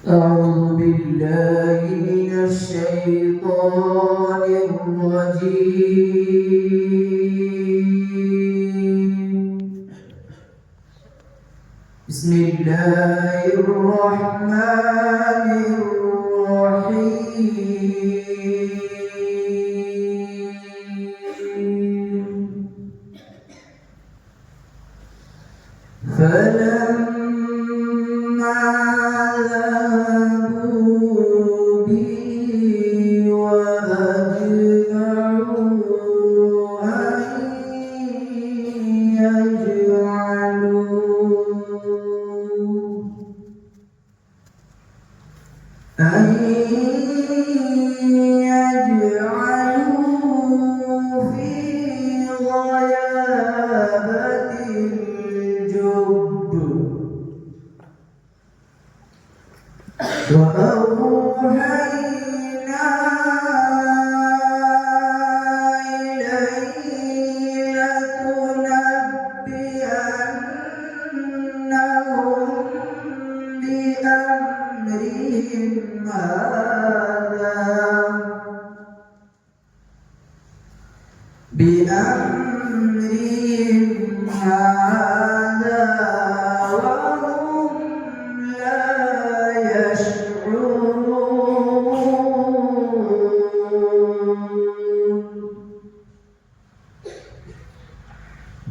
أعوذ بالله من الشيطان الرجيم. بسم الله الرحمن الرحيم. فلما ذهبوا به وأجمعوا أن يجعلوا في غيابة الجب وأوحينا إليه لتنبئنهم بأمرهم هذا وهم لا يشعرون.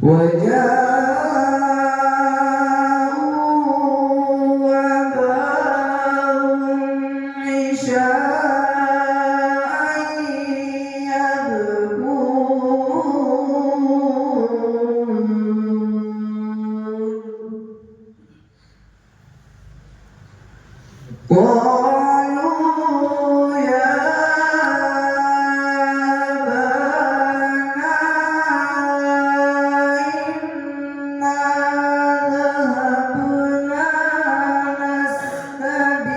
وجاءوا أباهم عشاء يبكون. قالوا يا أبانا إنا ذهبنا نستبق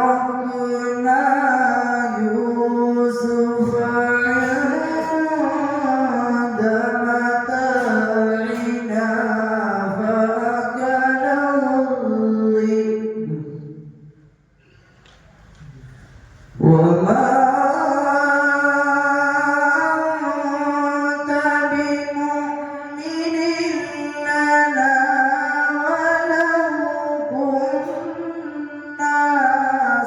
وتركنا يوسف عند متاعنا فأكله الذئب وما أنت بمؤمن لنا ولو كنا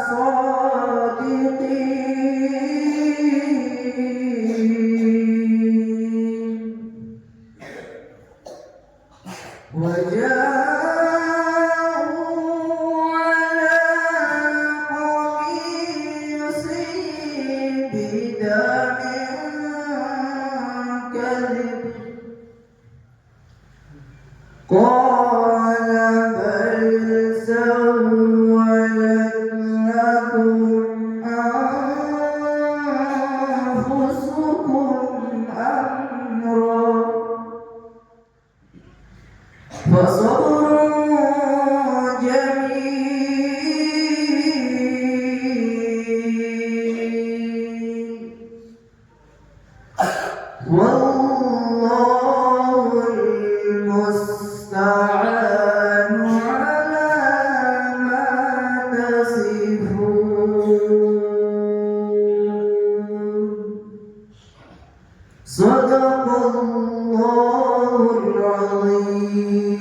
صادقين. وجاءوا على قميصه بدم كذب قال بل سولت لكم أنفسكم أمرا فصبر جميل والله المستعان على ما تصفون. صدق الله العظيم.